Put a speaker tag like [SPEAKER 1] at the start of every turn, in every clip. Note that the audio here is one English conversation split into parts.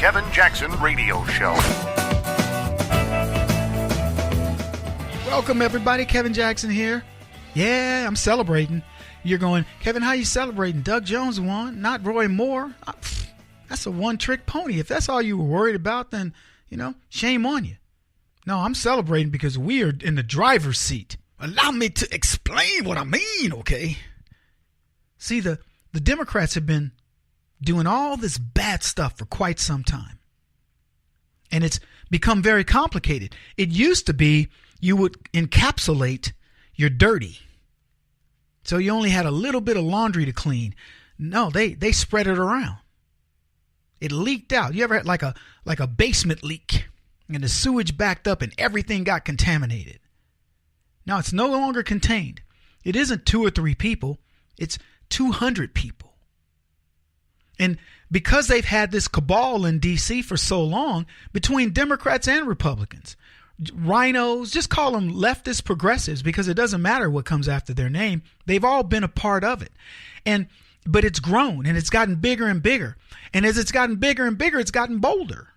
[SPEAKER 1] Kevin Jackson Radio Show.
[SPEAKER 2] Welcome, everybody. Kevin Jackson here. Yeah, I'm celebrating. You're going, Kevin, how you celebrating? Doug Jones won, not Roy Moore. That's a one-trick pony. If that's all you were worried about, then, shame on you. No, I'm celebrating because we are in the driver's seat. Allow me to explain what I mean, okay? See, the Democrats have been doing all this bad stuff for quite some time. And it's become very complicated. It used to be you would encapsulate your dirty. So you only had a little bit of laundry to clean. No, they spread it around. It leaked out. You ever had like a basement leak and the sewage backed up and everything got contaminated? Now it's no longer contained. It isn't 2 or 3 people. It's 200 people. And because they've had this cabal in D.C. for so long, between Democrats and Republicans, rhinos, just call them leftist progressives because it doesn't matter what comes after their name. They've all been a part of it. But it's grown and it's gotten bigger and bigger. And as it's gotten bigger and bigger, it's gotten bolder.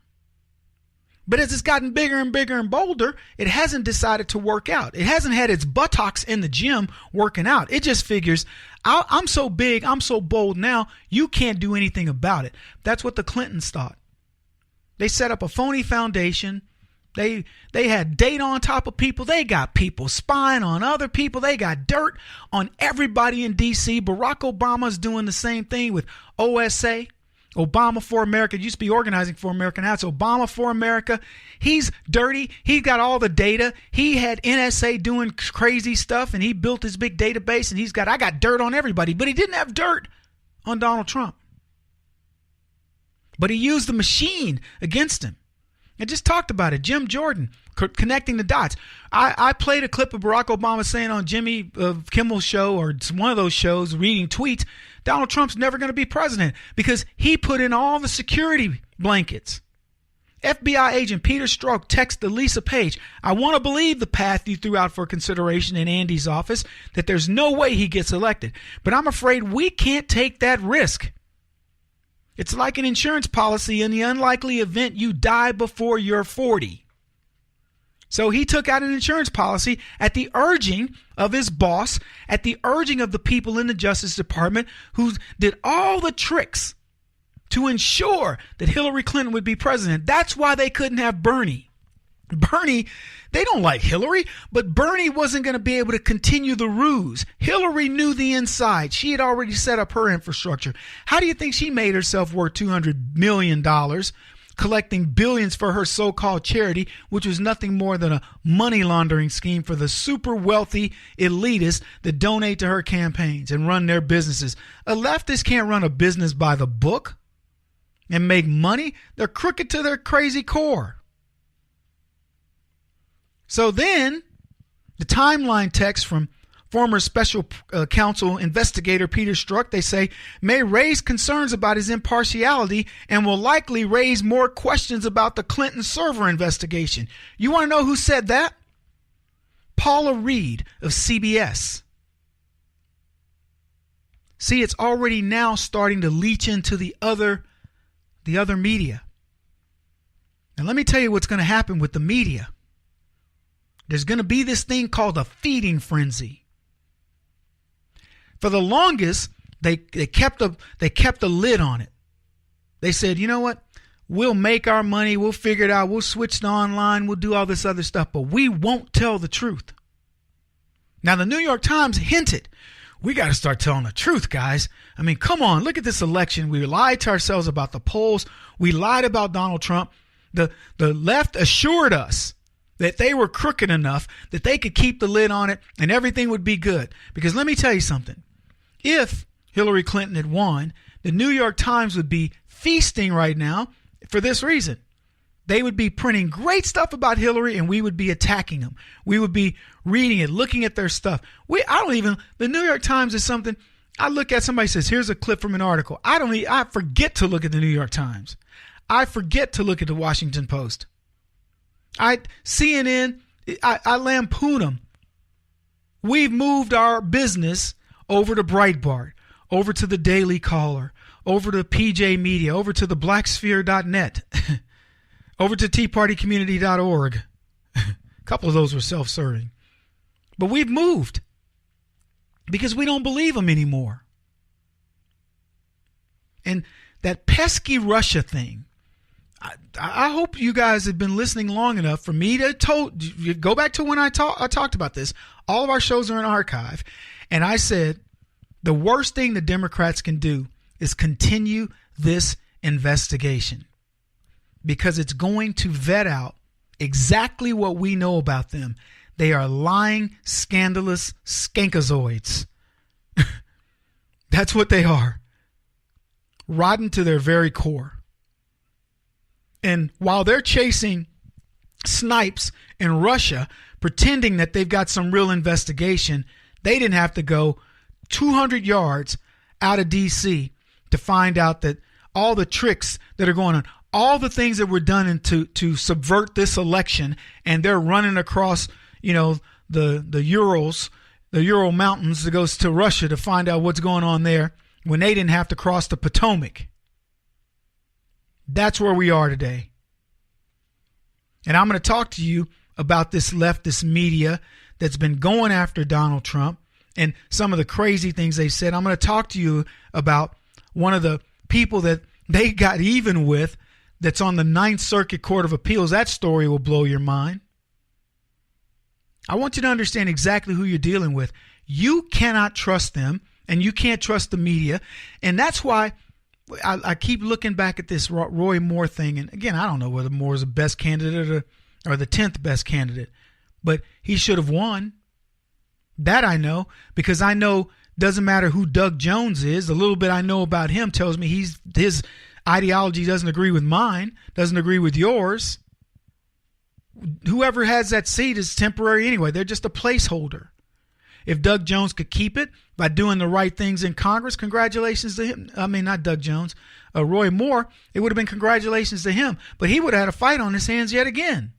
[SPEAKER 2] But as it's gotten bigger and bigger and bolder, it hasn't decided to work out. It hasn't had its buttocks in the gym working out. It just figures, I'm so big, I'm so bold now, you can't do anything about it. That's what the Clintons thought. They set up a phony foundation. They had data on top of people. They got people spying on other people. They got dirt on everybody in D.C. Barack Obama's doing the same thing with OSA. Obama for America. It used to be Organizing for America. Now it's Obama for America. He's dirty. He got all the data. He had NSA doing crazy stuff, and he built his big database, and I got dirt on everybody. But he didn't have dirt on Donald Trump. But he used the machine against him. I just talked about it. Jim Jordan, connecting the dots. I played a clip of Barack Obama saying on Jimmy Kimmel's show, or one of those shows, reading tweets, Donald Trump's never going to be president because he put in all the security blankets. FBI agent Peter Strzok texted Lisa Page, I want to believe the path you threw out for consideration in Andy's office, that there's no way he gets elected. But I'm afraid we can't take that risk. It's like an insurance policy in the unlikely event you die before you're 40. So he took out an insurance policy at the urging of his boss, at the urging of the people in the Justice Department who did all the tricks to ensure that Hillary Clinton would be president. That's why they couldn't have Bernie. Bernie, they don't like Hillary, but Bernie wasn't going to be able to continue the ruse. Hillary knew the inside. She had already set up her infrastructure. How do you think she made herself worth $200 million, collecting billions for her so-called charity, which was nothing more than a money laundering scheme for the super wealthy elitists that donate to her campaigns and run their businesses? A leftist can't run a business by the book and make money. They're crooked to their crazy core. So then the timeline text from former special counsel investigator Peter Strzok, they say, may raise concerns about his impartiality and will likely raise more questions about the Clinton server investigation. You want to know who said that? Paula Reed of CBS. See, it's already now starting to leach into the other media. Now let me tell you what's going to happen with the media. There's going to be this thing called a feeding frenzy. For the longest, they kept a lid on it. They said, you know what? We'll make our money. We'll figure it out. We'll switch to online. We'll do all this other stuff, but we won't tell the truth. Now, the New York Times hinted, we got to start telling the truth, guys. I mean, come on. Look at this election. We lied to ourselves about the polls. We lied about Donald Trump. The left assured us that they were crooked enough that they could keep the lid on it and everything would be good. Because let me tell you something. If Hillary Clinton had won, the New York Times would be feasting right now for this reason. They would be printing great stuff about Hillary and we would be attacking them. We would be reading it, looking at their stuff. The New York Times is something, I look at, somebody says, here's a clip from an article. I forget to look at the New York Times. I forget to look at the Washington Post. CNN, I lampoon them. We've moved our business over to Breitbart, over to the Daily Caller, over to PJ Media, over to the blacksphere.net, over to teapartycommunity.org. A couple of those were self-serving. But we've moved because we don't believe them anymore. And that pesky Russia thing, I hope you guys have been listening long enough for me to go back to when I talked about this. All of our shows are in archive. And I said the worst thing the Democrats can do is continue this investigation because it's going to vet out exactly what we know about them. They are lying, scandalous skankazoids. That's what they are. Rotten to their very core. And while they're chasing snipes in Russia, pretending that they've got some real investigation, they didn't have to go 200 yards out of D.C. to find out that all the tricks that are going on, all the things that were done to subvert this election, and they're running across, the Urals, the Ural Mountains that goes to Russia to find out what's going on there when they didn't have to cross the Potomac. That's where we are today. And I'm going to talk to you about this leftist media that's been going after Donald Trump and some of the crazy things they said. I'm going to talk to you about one of the people that they got even with that's on the Ninth Circuit Court of Appeals. That story will blow your mind. I want you to understand exactly who you're dealing with. You cannot trust them, and you can't trust the media. And that's why I keep looking back at this Roy Moore thing. And again, I don't know whether Moore is the best candidate or the 10th best candidate, but he should have won. That I know, because I know doesn't matter who Doug Jones is. The little bit I know about him tells me his ideology doesn't agree with mine, doesn't agree with yours. Whoever has that seat is temporary anyway. They're just a placeholder. If Doug Jones could keep it by doing the right things in Congress, congratulations to him. I mean, not Doug Jones, Roy Moore, it would have been congratulations to him. But he would have had a fight on his hands yet again.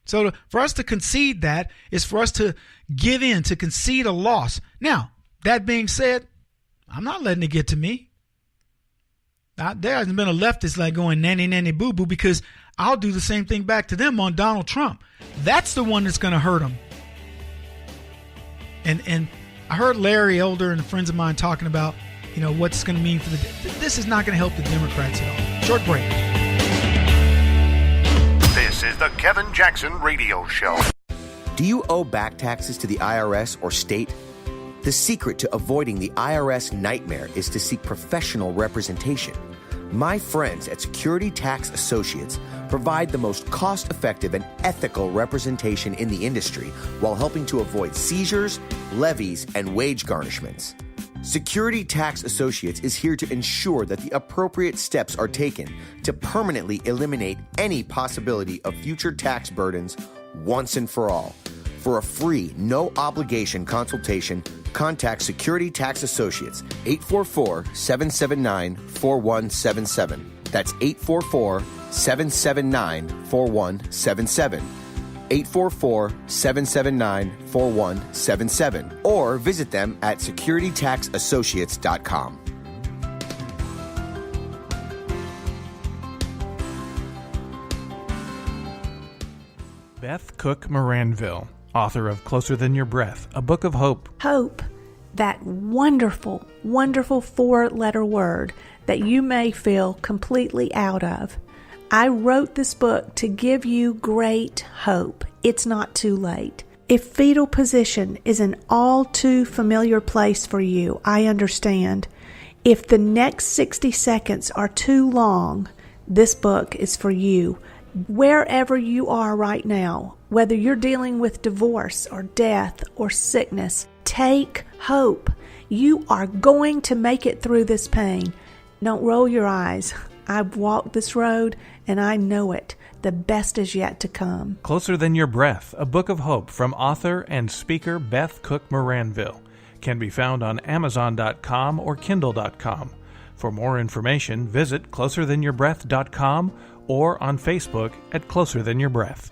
[SPEAKER 2] So for us to concede that is for us to give in, to concede a loss. Now, that being said, I'm not letting it get to me. There hasn't been a leftist like going nanny, nanny, boo, boo, because I'll do the same thing back to them on Donald Trump. That's the one that's going to hurt them. And I heard Larry Elder and friends of mine talking about, what's going to mean for this is not going to help the Democrats at all. Short break.
[SPEAKER 1] This is the Kevin Jackson Radio Show.
[SPEAKER 3] Do you owe back taxes to the IRS or state? The secret to avoiding the IRS nightmare is to seek professional representation. My friends at Security Tax Associates provide the most cost-effective and ethical representation in the industry while helping to avoid seizures, levies, and wage garnishments. Security Tax Associates is here to ensure that the appropriate steps are taken to permanently eliminate any possibility of future tax burdens once and for all. For a free, no-obligation consultation, contact Security Tax Associates, 844-779-4177. That's 844-779-4177. 844-779-4177. Or visit them at securitytaxassociates.com.
[SPEAKER 4] Beth Cook Moranville, author of Closer Than Your Breath, a book of hope.
[SPEAKER 5] Hope, that wonderful, wonderful four-letter word that you may feel completely out of. I wrote this book to give you great hope. It's not too late. If fetal position is an all too familiar place for you, I understand. If the next 60 seconds are too long, this book is for you. Wherever you are right now, whether you're dealing with divorce or death or sickness, take hope. You are going to make it through this pain. Don't roll your eyes. I've walked this road and I know it. The best is yet to come.
[SPEAKER 4] Closer Than Your Breath, a book of hope from author and speaker Beth Cook Moranville, can be found on Amazon.com or Kindle.com. For more information, visit closerthanyourBreath.com or on Facebook at Closer Than Your Breath.